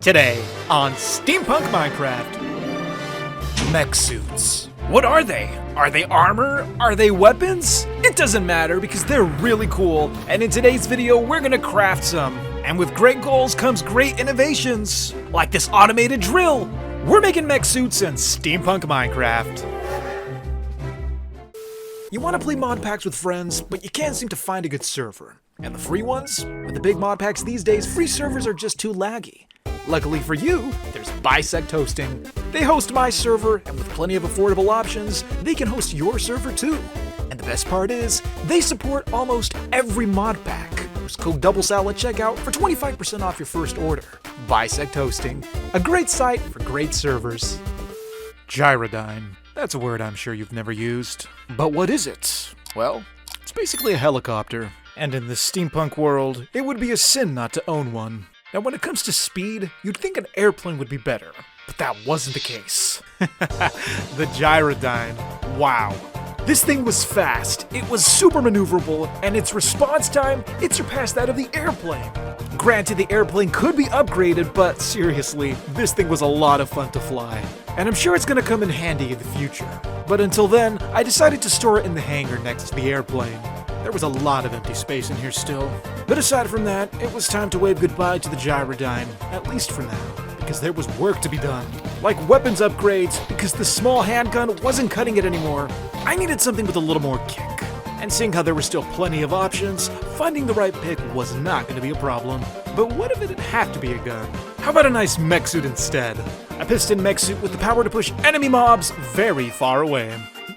Today on Steampunk Minecraft, mech suits. What are they? Are they armor? Are they weapons? It doesn't matter because they're really cool, and in today's video we're gonna craft some. And with great goals comes great innovations, like this automated drill. We're making mech suits in Steampunk Minecraft. You want to play mod packs with friends, but you can't seem to find a good server. And the free ones? With the big mod packs these days, free servers are just too laggy. Luckily for you, there's BISECT hosting. They host my server, and with plenty of affordable options, they can host your server too. And the best part is, they support almost every mod pack. Use code Doublesal at checkout for 25% off your first order. BISECT hosting, a great site for great servers. Gyrodyne. That's a word I'm sure you've never used. But what is it? Well, it's basically a helicopter. And in this steampunk world, it would be a sin not to own one. Now when it comes to speed, you'd think an airplane would be better. But that wasn't the case. The Gyrodyne. Wow. This thing was fast, it was super maneuverable, and its response time, it surpassed that of the airplane. Granted, the airplane could be upgraded, but seriously, this thing was a lot of fun to fly. And I'm sure it's gonna come in handy in the future. But until then, I decided to store it in the hangar next to the airplane. There was a lot of empty space in here still. But aside from that, it was time to wave goodbye to the Gyrodyne, at least for now, because there was work to be done. Like weapons upgrades, because the small handgun wasn't cutting it anymore. I needed something with a little more kick. And seeing how there were still plenty of options, finding the right pick was not going to be a problem. But what if it didn't have to be a gun? How about a nice mech suit instead? A piston mech suit with the power to push enemy mobs very far away.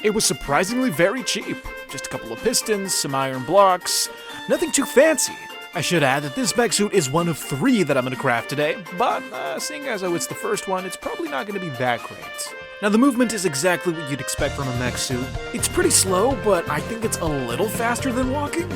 It was surprisingly very cheap. Just a couple of pistons, some iron blocks, nothing too fancy. I should add that this mech suit is one of 3 that I'm going to craft today, but seeing as though it's the first one, it's probably not going to be that great. Now the movement is exactly what you'd expect from a mech suit. It's pretty slow, but I think it's a little faster than walking.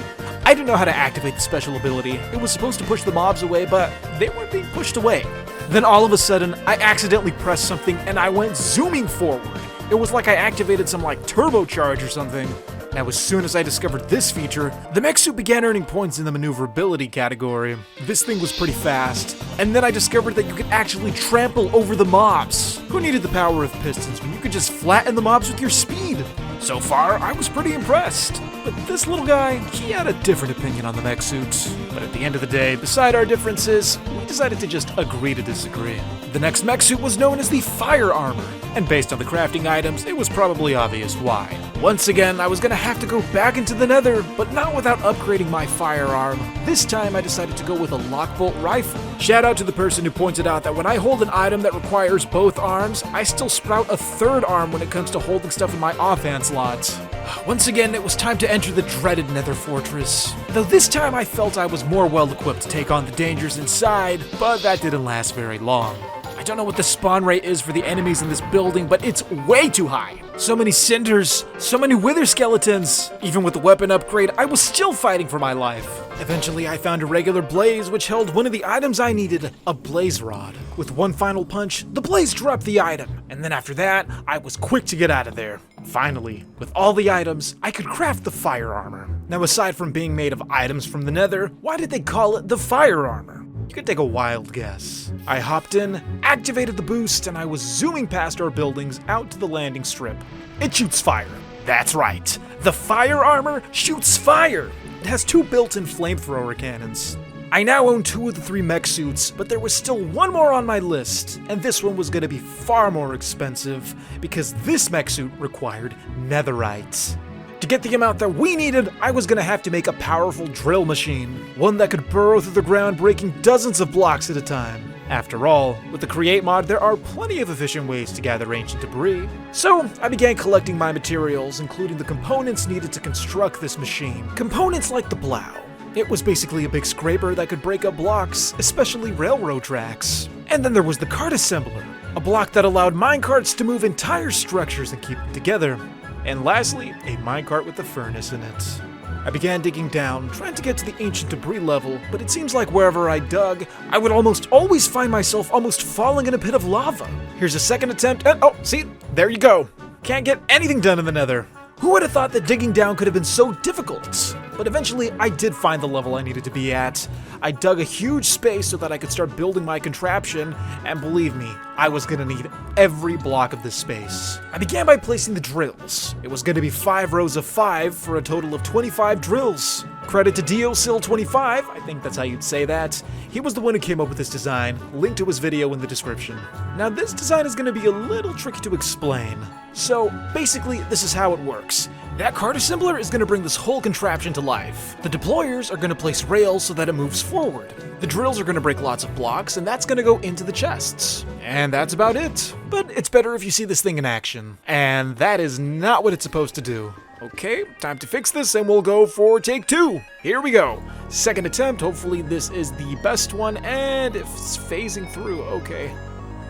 I didn't know how to activate the special ability. It was supposed to push the mobs away, but they weren't being pushed away. Then all of a sudden, I accidentally pressed something and I went zooming forward. It was like I activated some turbocharge or something. Now as soon as I discovered this feature, the mech suit began earning points in the maneuverability category. This thing was pretty fast. And then I discovered that you could actually trample over the mobs. Who needed the power of pistons when you could just flatten the mobs with your speed? So far, I was pretty impressed. But this little guy, he had a different opinion on the mech suit. But at the end of the day, beside our differences, we decided to just agree to disagree. The next mech suit was known as the Fire Armor, and based on the crafting items, it was probably obvious why. Once again, I was gonna have to go back into the Nether, but not without upgrading my firearm. This time, I decided to go with a lockbolt rifle. Shout out to the person who pointed out that when I hold an item that requires both arms, I still sprout a 3rd arm when it comes to holding stuff in my offhand slot. Once again, it was time to enter the dreaded Nether Fortress. Though this time I felt I was more well-equipped to take on the dangers inside, but that didn't last very long. I don't know what the spawn rate is for the enemies in this building, but it's way too high. So many cinders, so many wither skeletons. Even with the weapon upgrade, I was still fighting for my life. Eventually, I found a regular blaze, which held one of the items I needed, a blaze rod. With one final punch, the blaze dropped the item. And then after that, I was quick to get out of there. Finally, with all the items, I could craft the fire armor. Now, aside from being made of items from the Nether, why did they call it the fire armor? You could take a wild guess. I hopped in, activated the boost, and I was zooming past our buildings out to the landing strip. It shoots fire. That's right. The fire armor shoots fire. It has 2 built-in flamethrower cannons. I now own 2 of the 3 mech suits, but there was still one more on my list, and this one was going to be far more expensive because this mech suit required Netherite. To get the amount that we needed, I was gonna have to make a powerful drill machine, one that could burrow through the ground, breaking dozens of blocks at a time. After all, with the Create mod, there are plenty of efficient ways to gather ancient debris. So, I began collecting my materials, including the components needed to construct this machine. Components like the plow. It was basically a big scraper that could break up blocks, especially railroad tracks. And then there was the cart assembler, a block that allowed minecarts to move entire structures and keep them together. And lastly, a minecart with a furnace in it. I began digging down, trying to get to the ancient debris level, but it seems like wherever I dug, I would almost always find myself almost falling in a pit of lava. Here's a second attempt, and oh, see, there you go. Can't get anything done in the Nether. Who would have thought that digging down could have been so difficult? but eventually I did find the level I needed to be at. I dug a huge space so that I could start building my contraption, and believe me, I was gonna need every block of this space. I began by placing the drills. It was gonna be 5 rows of 5 for a total of 25 drills. Credit to Doublesal25, I think that's how you'd say that. He was the one who came up with this design, link to his video in the description. Now this design is gonna be a little tricky to explain. So basically, this is how it works. That card assembler is going to bring this whole contraption to life. The deployers are going to place rails so that it moves forward. The drills are going to break lots of blocks, and that's going to go into the chests. And that's about it. But it's better if you see this thing in action. And that is not what it's supposed to do. Okay, time to fix this, and we'll go for take 2. Here we go. Second attempt, hopefully this is the best one, and it's phasing through, okay.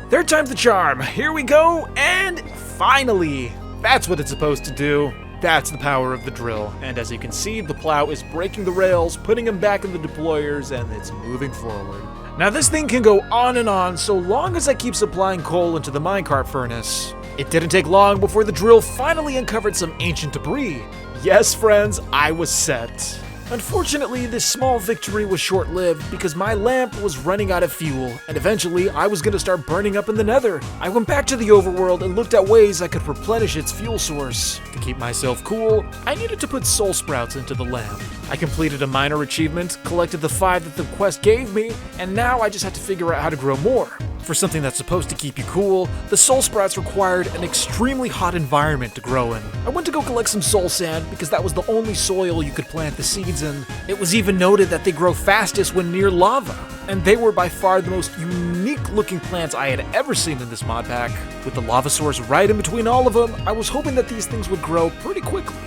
Third time's the charm. Here we go, and finally, that's what it's supposed to do. That's the power of the drill, and as you can see, the plow is breaking the rails, putting them back in the deployers, and it's moving forward. Now this thing can go on and on so long as I keep supplying coal into the minecart furnace. It didn't take long before the drill finally uncovered some ancient debris. Yes, friends, I was set. Unfortunately, this small victory was short-lived because my lamp was running out of fuel, and eventually I was going to start burning up in the nether. I went back to the overworld and looked at ways I could replenish its fuel source. To keep myself cool, I needed to put soul sprouts into the lamp. I completed a minor achievement, collected the 5 that the quest gave me, and now I just had to figure out how to grow more. For something that's supposed to keep you cool, the soul sprouts required an extremely hot environment to grow in. I went to go collect some soul sand because that was the only soil you could plant the seeds in. It was even noted that they grow fastest when near lava, and they were by far the most unique looking plants I had ever seen in this mod pack. With the lava source right in between all of them, I was hoping that these things would grow pretty quickly.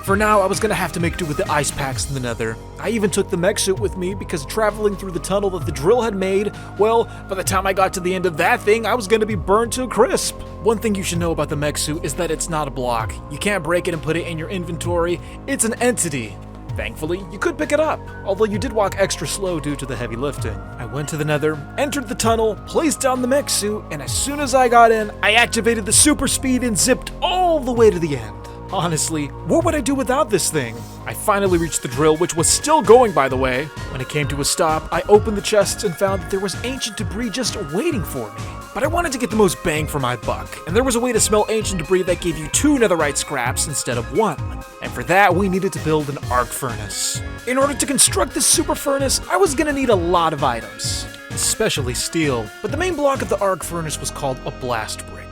For now, I was gonna have to make do with the ice packs in the nether. I even took the mech suit with me because traveling through the tunnel that the drill had made, well, by the time I got to the end of that thing, I was gonna be burned to a crisp. One thing you should know about the mech suit is that it's not a block. You can't break it and put it in your inventory. It's an entity. Thankfully, you could pick it up, although you did walk extra slow due to the heavy lifting. I went to the nether, entered the tunnel, placed down the mech suit, and as soon as I got in, I activated the super speed and zipped all the way to the end. Honestly, what would I do without this thing? I finally reached the drill, which was still going, by the way. When it came to a stop, I opened the chests and found that there was ancient debris just waiting for me. But I wanted to get the most bang for my buck, and there was a way to smelt ancient debris that gave you 2 netherite scraps instead of 1. And for that, we needed to build an arc furnace. In order to construct this super furnace, I was gonna need a lot of items, especially steel. But the main block of the arc furnace was called a blast brick.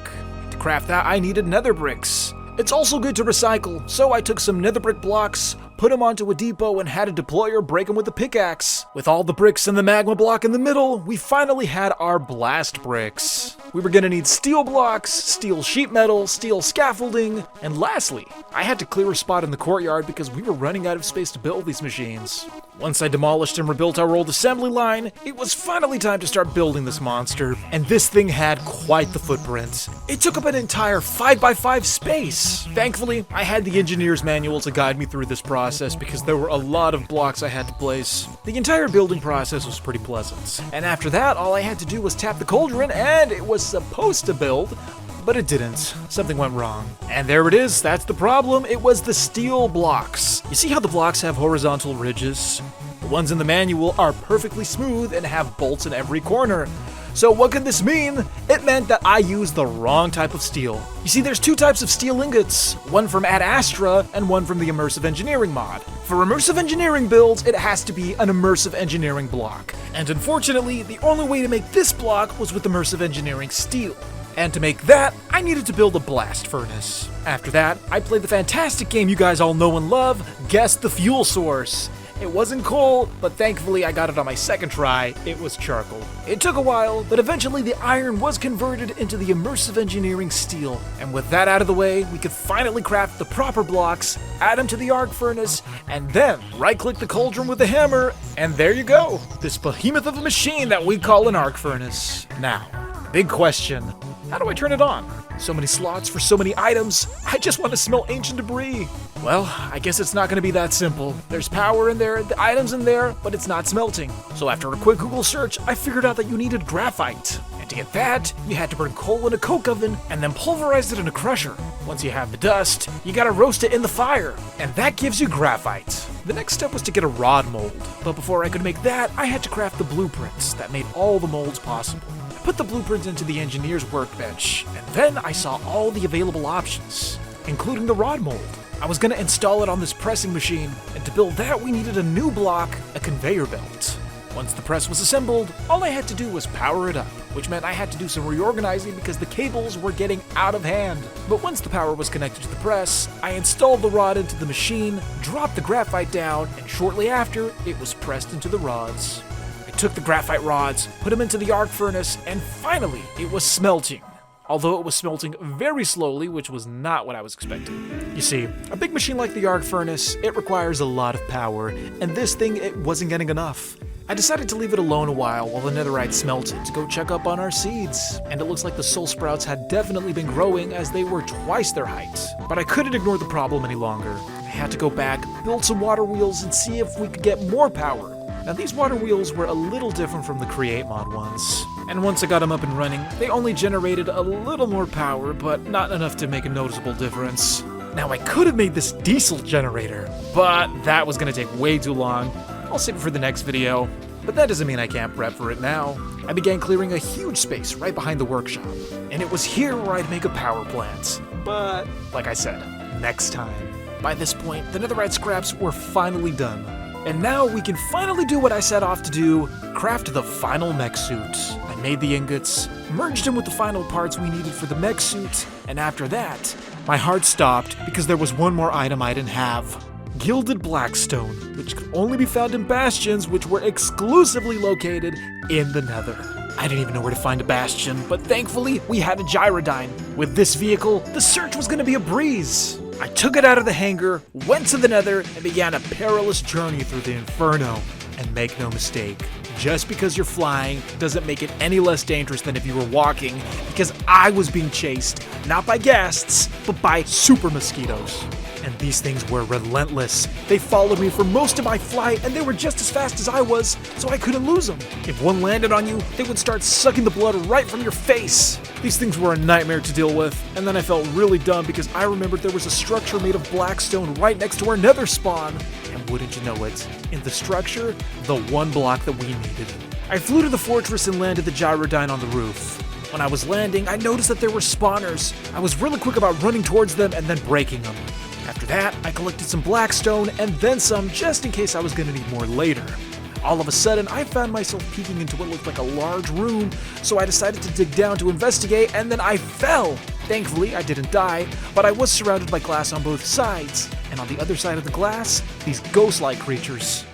To craft that, I needed nether bricks. It's also good to recycle, so I took some nether brick blocks, put them onto a depot, and had a deployer break them with a pickaxe. With all the bricks and the magma block in the middle, we finally had our blast bricks. We were gonna need steel blocks, steel sheet metal, steel scaffolding, and lastly, I had to clear a spot in the courtyard because we were running out of space to build these machines. Once I demolished and rebuilt our old assembly line, it was finally time to start building this monster, and this thing had quite the footprint. It took up an entire 5x5 space. Thankfully, I had the engineer's manual to guide me through this process because there were a lot of blocks I had to place. The entire building process was pretty pleasant, and after that, all I had to do was tap the cauldron, and it was supposed to build, but it didn't. Something went wrong. And there it is, that's the problem. It was the steel blocks. You see how the blocks have horizontal ridges? The ones in the manual are perfectly smooth and have bolts in every corner. So what could this mean? It meant that I used the wrong type of steel. You see, there's 2 types of steel ingots, one from Ad Astra and one from the Immersive Engineering mod. For Immersive Engineering builds, it has to be an Immersive Engineering block. And unfortunately, the only way to make this block was with Immersive Engineering steel. And to make that, I needed to build a blast furnace. After that, I played the fantastic game you guys all know and love, Guess the Fuel Source. It wasn't coal, but thankfully I got it on my second try. It was charcoal. It took a while, but eventually the iron was converted into the Immersive Engineering steel. And with that out of the way, we could finally craft the proper blocks, add them to the arc furnace, and then right-click the cauldron with a hammer, and there you go. This behemoth of a machine that we call an arc furnace. Now, big question. How do I turn it on? So many slots for so many items. I just want to smell ancient debris. Well, I guess it's not going to be that simple. There's power in there, the items in there, but it's not smelting. So after a quick Google search, I figured out that you needed graphite. And to get that, you had to burn coal in a coke oven and then pulverize it in a crusher. Once you have the dust, you gotta roast it in the fire. And that gives you graphite. The next step was to get a rod mold, but before I could make that, I had to craft the blueprints that made all the molds possible. I put the blueprints into the engineer's workbench, and then I saw all the available options, including the rod mold. I was going to install it on this pressing machine, and to build that we needed a new block, a conveyor belt. Once the press was assembled, all I had to do was power it up, which meant I had to do some reorganizing because the cables were getting out of hand. But once the power was connected to the press, I installed the rod into the machine, dropped the graphite down, and shortly after, it was pressed into the rods. I took the graphite rods, put them into the arc furnace, and finally, it was smelting. Although it was smelting very slowly, which was not what I was expecting. You see, a big machine like the arc furnace, it requires a lot of power, and this thing, it wasn't getting enough. I decided to leave it alone a while the netherite smelted to go check up on our seeds, and it looks like the soul sprouts had definitely been growing as they were twice their height. But I couldn't ignore the problem any longer. I had to go back, build some water wheels, and see if we could get more power. Now these water wheels were a little different from the Create mod ones, and once I got them up and running, they only generated a little more power, but not enough to make a noticeable difference. Now I could have made this diesel generator, but that was going to take way too long. I'll save it for the next video, but that doesn't mean I can't prep for it now. I began clearing a huge space right behind the workshop, and it was here where I'd make a power plant. But, like I said, next time. By this point, the netherite scraps were finally done. And now we can finally do what I set off to do, craft the final mech suit. I made the ingots, merged them with the final parts we needed for the mech suit, and after that, my heart stopped because there was one more item I didn't have. Gilded blackstone, which could only be found in bastions which were exclusively located in the Nether. I didn't even know where to find a bastion, but thankfully we had a gyrodyne. With this vehicle, the search was going to be a breeze. I took it out of the hangar, went to the Nether, and began a perilous journey through the Inferno. And make no mistake, just because you're flying doesn't make it any less dangerous than if you were walking, because I was being chased, not by ghasts, but by super mosquitoes. And these things were relentless. They followed me for most of my flight, and they were just as fast as I was, so I couldn't lose them. If one landed on you, they would start sucking the blood right from your face. These things were a nightmare to deal with, and then I felt really dumb because I remembered there was a structure made of blackstone right next to our nether spawn. And wouldn't you know it, in the structure, the one block that we needed. I flew to the fortress and landed the gyrodyne on the roof. When I was landing, I noticed that there were spawners. I was really quick about running towards them and then breaking them. After that, I collected some blackstone and then some just in case I was going to need more later. All of a sudden, I found myself peeking into what looked like a large room, so I decided to dig down to investigate, and then I fell! Thankfully, I didn't die, but I was surrounded by glass on both sides, and on the other side of the glass, these ghost-like creatures.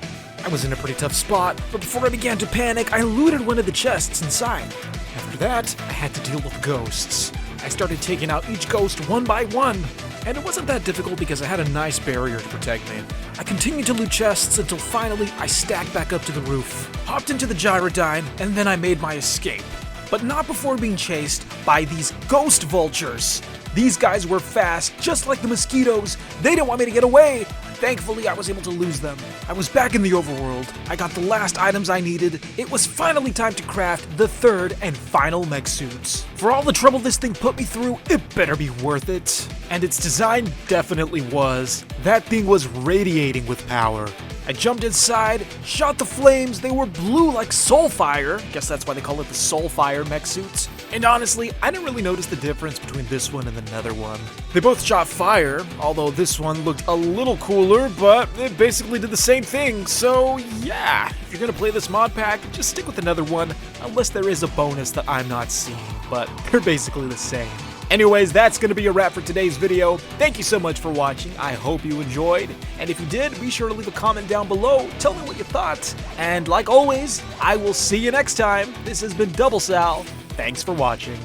I was in a pretty tough spot, but before I began to panic, I looted one of the chests inside. After that, I had to deal with ghosts. I started taking out each ghost one by one, and it wasn't that difficult because I had a nice barrier to protect me. I continued to loot chests until finally I stacked back up to the roof, hopped into the gyrodyne, and then I made my escape. But not before being chased by these ghost vultures. These guys were fast, just like the mosquitoes. They didn't want me to get away. Thankfully, I was able to lose them. I was back in the overworld. I got the last items I needed. It was finally time to craft the third and final mech suits. For all the trouble this thing put me through, it better be worth it. And its design definitely was. That thing was radiating with power. I jumped inside, shot the flames, they were blue like soulfire. Guess that's why they call it the soulfire mech suits. And honestly, I didn't really notice the difference between this one and the nether one. They both shot fire, although this one looked a little cooler, but it basically did the same thing. So yeah, if you're gonna play this mod pack, just stick with the nether one, unless there is a bonus that I'm not seeing, but they're basically the same. Anyways, that's going to be a wrap for today's video. Thank you so much for watching. I hope you enjoyed. And if you did, be sure to leave a comment down below. Tell me what you thought. And like always, I will see you next time. This has been Doublesal. Thanks for watching.